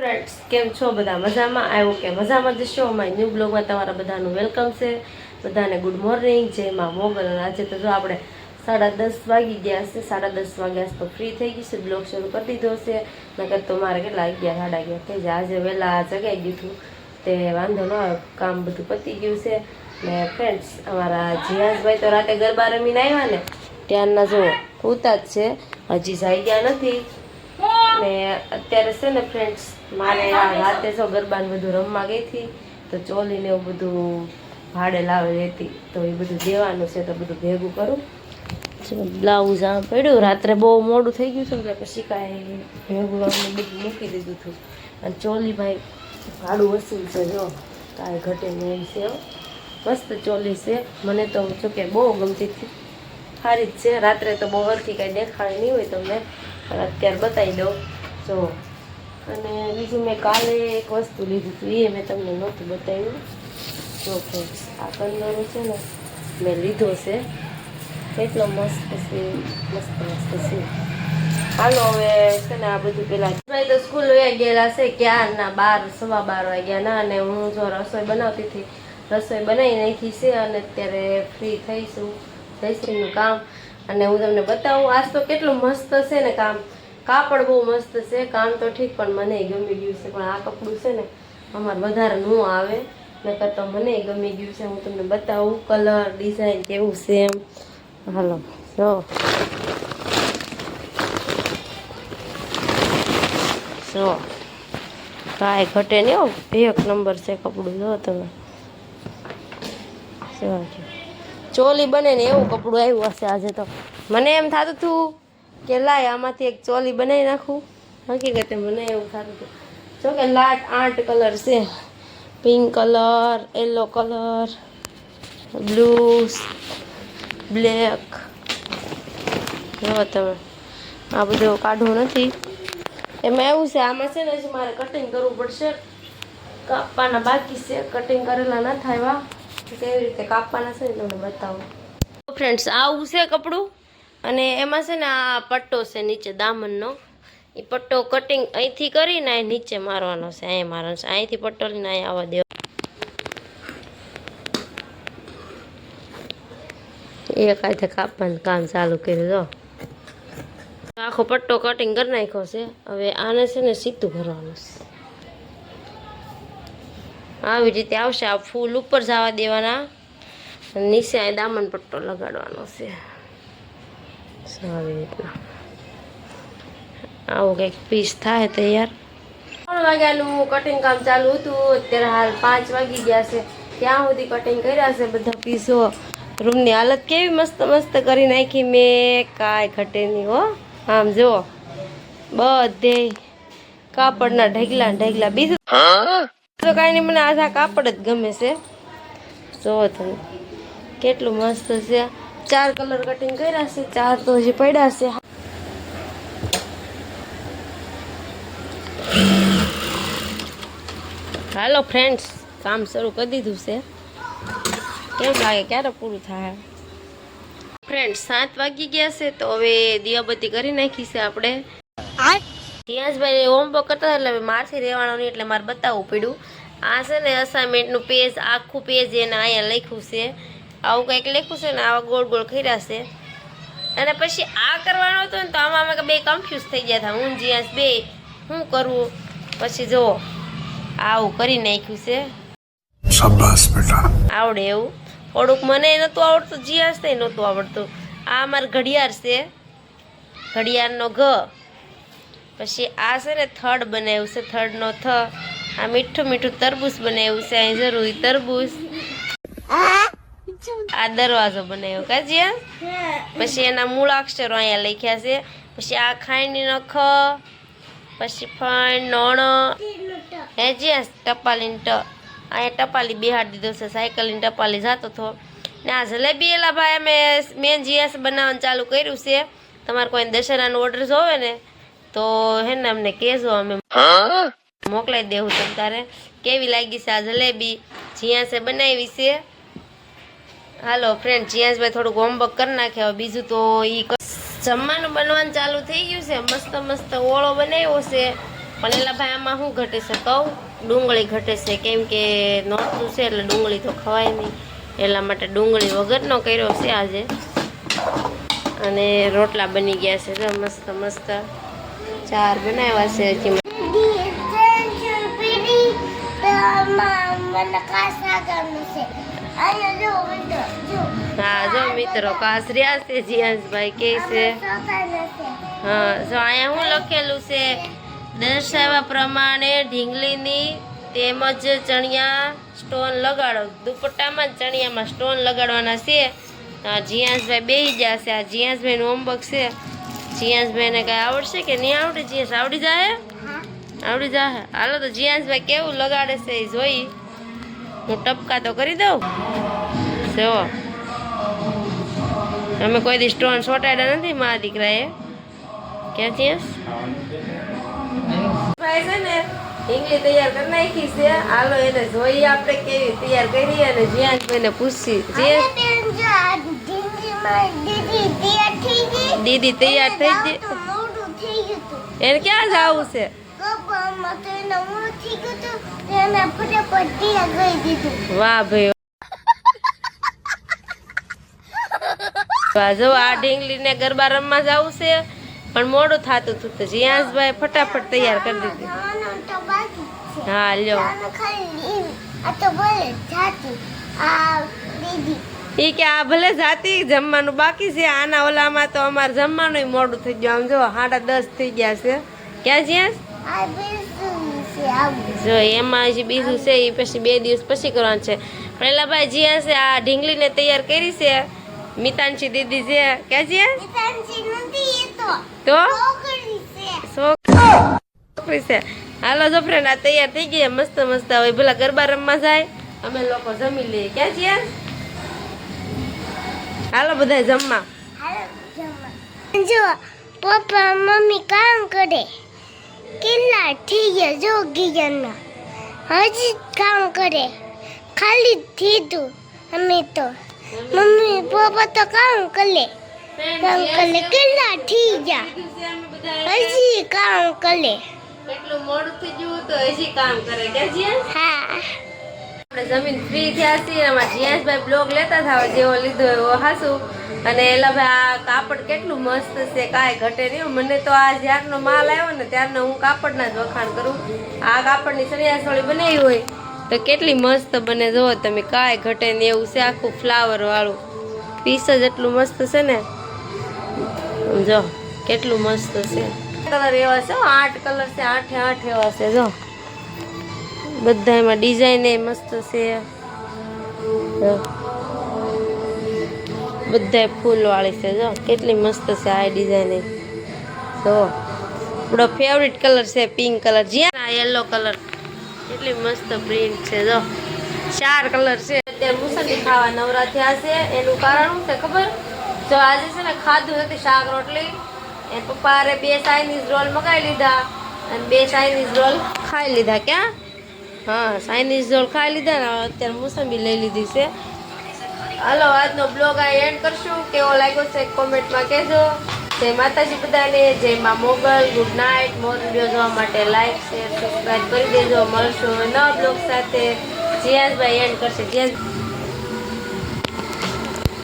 Friends came छो बधा मजा में आयो के मजा में जशो माय न्यू ब्लॉग में तमारा बधानु वेलकम से बधाने गुड मॉर्निंग जय मां मोगल। आज तो जो आपणे 10:30 वागी गया से 10:30 वाग्या तो फ्री थई गई से ब्लॉग शुरू कर दीधो से नकर तो मारे केटला 11:30 થઈ જાય। आज वेला जगाई दीधुं ते वांधो न आव्यो काम बधुं पती गयुं से ने फ्रेंड्स अमारा जियास भाई तो राते गरबा रमीने आव्या ने त्यारना जो होता ज छे हजी जाग्या नथी ने अत्यारे से ने फ्रेंड्स मारे आ राते जो गरबा ने बधुं रमवा गई थी तो चोली ने एवुं बधुं भाड़े लावेली हती तो ए बधुं देवानुं छे तो बधुं भेगुं करूं। ब्लाउज आ पड्युं रात्रे बहु मोडुं थई गयुं छे એટલે પછી કાંઈ ભેગું આમને બધું મૂકી દીધું હતું અને ચોલી ભાઈ ભાડું વસૂલ છે જો કાંઈ ઘટે નહીં છે મસ્ત ચોલી છે મને તો જો કે બહુ ગમતી હતી સારી જ છે રાત્રે તો બહુ હરખી કાંઈ દેખાણી નહીં હોય તમને પણ અત્યારે બતાવી દઉં જો। અને બીજું મેં કાલે એક વસ્તુ લીધું હતું એ મેં તમને નહોતું બતાવ્યું જો ફ્રેન્ડ્સ આ કંદોરો છે ને મેં લીધો છે કેટલો મસ્ત છે મસ્ત મસ્ત છે। હાલો હવે છે ને આ બધું પેલા ભાઈ તો સ્કૂલ વયા ગયેલા છે ક્યારના 12 12:15 વાગ્યા ના અને હું જો રસોઈ બનાવતી હતી રસોઈ બનાવી નાખી છે અને અત્યારે ફ્રી થઈશું જયશ્રીનું કામ અને હું તમને બતાવું આજ તો કેટલું મસ્ત છે ને કામ કાપડ બહુ મસ્ત છે કામ તો ઠીક પણ મને ગમી ગયું છે પણ આ કપડું છે ને અમારે વધારે ન આવે નકર તો મને ગમી ગયું છે। હું તમને બતાવું કલર ડિઝાઇન કેવું છે એમ હાલો જો જો કાંઈ ઘટે નહીં હો એક નંબર છે કપડું જો તમે ચોલી બને ને એવું કપડું આવ્યું હશે આજે તો મને એમ થતું હતું કે લાય આમાંથી એક ચોલી બનાવી નાખું હકીકતે મને એવું થતું હતું જો કે લાટ 8 કલર છે pink colour yellow colour blue black જો તમે આ બધું કાઢવું નથી એમાં એવું છે આમાં છે ને હજી મારે કટિંગ કરવું પડશે કાપવાના બાકી છે કટિંગ કરેલા ન થાય કેવી રીતે કાપવાના છે ને તમને બતાવું ફ્રેન્ડ્સ આવું છે કપડું અને એમાં છે ને આ પટ્ટો છે નીચે દામનનો એ પટ્ટો કટિંગ અહીંથી કરીને અહીં નીચે મારવાનો છે અહીં મારવાનો છે અહીંથી પટ્ટો લઈને અહીં આવવા દેવો એક હાથે કાપવાનું કામ ચાલુ કર્યું જો આખો પટ્ટો કટિંગ કરી નાખ્યો છે હવે આને છે ને સીધું કરવાનું છે આવી રીતે આવશે આ ફૂલ ઉપર જવા દેવાના નીચે અહીં દામન પટ્ટો લગાડવાનો છે આવી રીતના આવું કંઈક પીસ થાય તૈયાર 3 વાગ્યાનું કટિંગ કામ ચાલુ હતું અત્યારે હાલ 5 વાગી ગયા છે ત્યાં સુધી કટિંગ કર્યા છે બધા પીસો રૂમની હાલત કેવી મસ્ત મસ્ત કરી નાખી મેં કાંઈ ઘટે નહીં હો આમ જુઓ બધે કાપડના ઢગલા બીજું તો કાંઈ નહીં મને આ કાપડ જ ગમે છે જુઓ તમે કેટલું મસ્ત છે 4 કલર કટિંગ કર્યા છે 4 તો હજી પડ્યા છે। હાલો ફ્રેન્ડ્સ કામ શરૂ કરી દીધું છે કેમ લાગે ક્યારે પૂરું થાય ફ્રેન્ડ્સ 7 વાગી ગયા છે તો હવે દિયાબત્તી કરી નાખી છે આપણે ધીયાસભાઈ હોમવર્ક કરતા એટલે મારથી રહેવાનું નહીં એટલે મારે બતાવવું પડ્યું આ છે ને અસાઇનમેન્ટનું પેજ આખું પેજ એને અહીંયા લખ્યું છે આવું કંઈક લખ્યું છે ને આવા ગોળ ગોળ કર્યા છે અને પછી આ કરવાનો હતો ને તો આમાં અમે બે કન્ફ્યુઝ થઈ ગયા હતા હું જીયાસ બે શું કરવું પછી જુઓ આવું કરી નાખ્યું છે શાબાશ બેટા આવડે એવું થોડુંક મને નહોતું આવડતું જીયાસ ને નહોતું આવડતું આ અમારું ઘડિયાળ છે ઘડિયાળનો ઘ પછી આ છે ને થડ બનાવ્યું છે થડનો થ આ મીઠું મીઠું તરબૂચ બનાવ્યું છે અહીં જરૂરી તરબૂચ આ દરવાજો બનાવ્યો કા જીયા પછી એના મૂળાક્ષરો અહીંયા લખ્યા છે પછી આ ખાંડનો ખ પછી ફણ નોણ હે જીયા ટપાલીને ટ અહીંયા ટપાલી બેહાડી દીધો છે સાયકલની ટપાલી જતો હતો ને આ જલેબી એલા ભાઈ અમે મેન જીયાસ બનાવવાનું ચાલુ કર્યું છે તમારે કોઈ દશેરાનો ઓર્ડર જોવે ને તો હે ને અમને કહેજો અમે મોકલાઈ દેવું તમ તારે કેવી લાગી છે આ જલેબી જીયાસે બનાવી છે। હાલો ફ્રેન્ડ જીયાસભાઈ થોડુંક હોમવર્ક કરી નાખે હવે બીજું તો એ જમવાનું બનવાનું ચાલુ થઈ ગયું છે મસ્ત મસ્ત ઓળો બનાવ્યો છે પણ એલા ભાઈ આમાં શું ઘટે છે કહું, ડુંગળી ઘટે છે, કેમ કે નોરતું છે એટલે ડુંગળી તો ખવાય નહીં, એટલા માટે ડુંગળી વગરનો કર્યો છે આજે. અને રોટલા બની ગયા છે જો મસ્ત મસ્ત, 4 બનાવ્યા છે હજી. હા જો મિત્રો કાસરિયા છે જીયાંશભાઈ કે છે. હા જો અહીંયા હું લખેલું છે, દર્શાવ્યા પ્રમાણે ઢીંગલીની તેમજ ચણિયા સ્ટોન લગાડો. દુપટ્ટામાં ચણિયામાં સ્ટોન લગાડવાના છે. જીયાંશભાઈ બેસી ગયા છે. આ જીયાંશભાઈનું હોમવર્ક છે. જીયાંશભાઈને કાંઈ આવડશે કે નહીં આવડે? જીયાંશ આવડી જાય? આવડી જાય. હાલો તો જીયાંશભાઈ કેવું લગાડે છે એ જોઈ. હું ટપકા તો કરી દઉં. જો અમે કોઈ દી સ્ટોન સોટાડ્યા નથી મારા દીકરાએ. ક્યાં જીયાંશ ભાઈ છે ને ઢીંગલી તૈયાર કરી નાખી છે. હાલો એને જોઈએ આપણે કેવી તૈયાર કરી અને જીયાંશભાઈને પૂછી. દીદી તૈયાર થઈ ગઈ. એને ક્યાં જવું છે? વાહ ભાઈ વાહ. જો આ ઢીંગલીને ગરબા રમવા જવું છે પણ મોડું થતું હતું તો જીયાંશભાઈ ફટાફટ તૈયાર કરી દીધી. હા લ્યો. ઈ કે આ ભલે જાતી જમવાનું બાકી છે. આના ઓલામાં તો અમારે જમવાનું મોડું થઈ ગયું. આમ જો 10:30 થઈ ગયા છે. ક્યાં જ્યાં જો એમાં હજી બીજું છે એ પછી 2 દિવસ પછી કરવાનું છે. પણ એલા ભાઈ જ્યાં છે આ ઢીંગલીને તૈયાર કરી છે મિતાંશી દીદી છે. ક્યાં જ્યાં તો છોકરી છે. હાલો જો ફ્રેન્ડ આ તૈયાર થઈ ગઈ મસ્ત મસ્ત. હવે ભલા ગરબા રમવા જાય, અમે લોકો જમી લઈએ. ક્યાં જ્યાં હાલો બધા જમવા. જો પપ્પા મમ્મી કામ કરે કેટલા થઈ ગયા જો ગીગરના હજી કામ કરે ખાલી થીધું. અમે તો મમ્મી પપ્પા તો કામ કરે કેટલા થઈ ગયા હજી કામ કરે. કેટલું મોડું થઈ ગયું તો હજી કામ કરે. ક્યાં જ્યાં હા આપણે જમીન ફ્રી થયા છીએ. એમાં જીયાંશભાઈ બ્લોગ લેતા હતા જેવો લીધો એવો હાસું. અને એલા ભાઈ આ કાપડ કેટલું મસ્ત છે, કાંઈ ઘટે નહીં. મને તો આ જ્યારનો માલ આવ્યો ને ત્યારનો હું કાપડના જ વખાણ કરું. આ કાપડની ચણિયાચોળી બનાવી હોય તો કેટલી મસ્ત બને. જુઓ તમે, કાંઈ ઘટે નહીં એવું છે. આખું ફ્લાવર વાળું પીસ જ એટલું મસ્ત છે ને. જો કેટલું મસ્ત છે. કલર એવા છે, 8 કલર છે. 8 એવા છે. જો બધા એમાં ડિઝાઇન એ મસ્ત છે. બધા ફૂલ વાળી છે. જો કેટલી મસ્ત છે આ ડિઝાઇન. જો આપણો ફેવરિટ કલર છે પિંક કલર. જ્યાં યલો કલર કેટલી મસ્ત પ્રિન્ટ છે. જો 4 કલર છે. અત્યારે મુસંબી ખાવા નવરા થયા છે. એનું કારણ શું છે ખબર? જો આજે છે ને ખાધું નથી શાક રોટલી. એ પપ્પાએ 2 ચાઇનીઝ રોલ મગાવી લીધા અને 2 ચાઇનીઝ રોલ ખાઈ લીધા. ક્યાં? હા ચાઇનીઝ રોલ ખાઈ લીધા ને અત્યારે મુસંબી લઈ લીધી છે. હાલો આજનો બ્લોગ આ એન્ડ કરશું. કેવો લાગ્યો છે કોમેન્ટમાં કહેજો. જય માતાજી બધાને, જય માં Mogal. Good night. More video જોવા માટે લાઈક શેર સબસ્ક્રાઈબ કરી દેજો. મળશું નવા બ્લોગ સાથે. જીયાંશભાઈ એન્ડ કરશે. જીયાંશ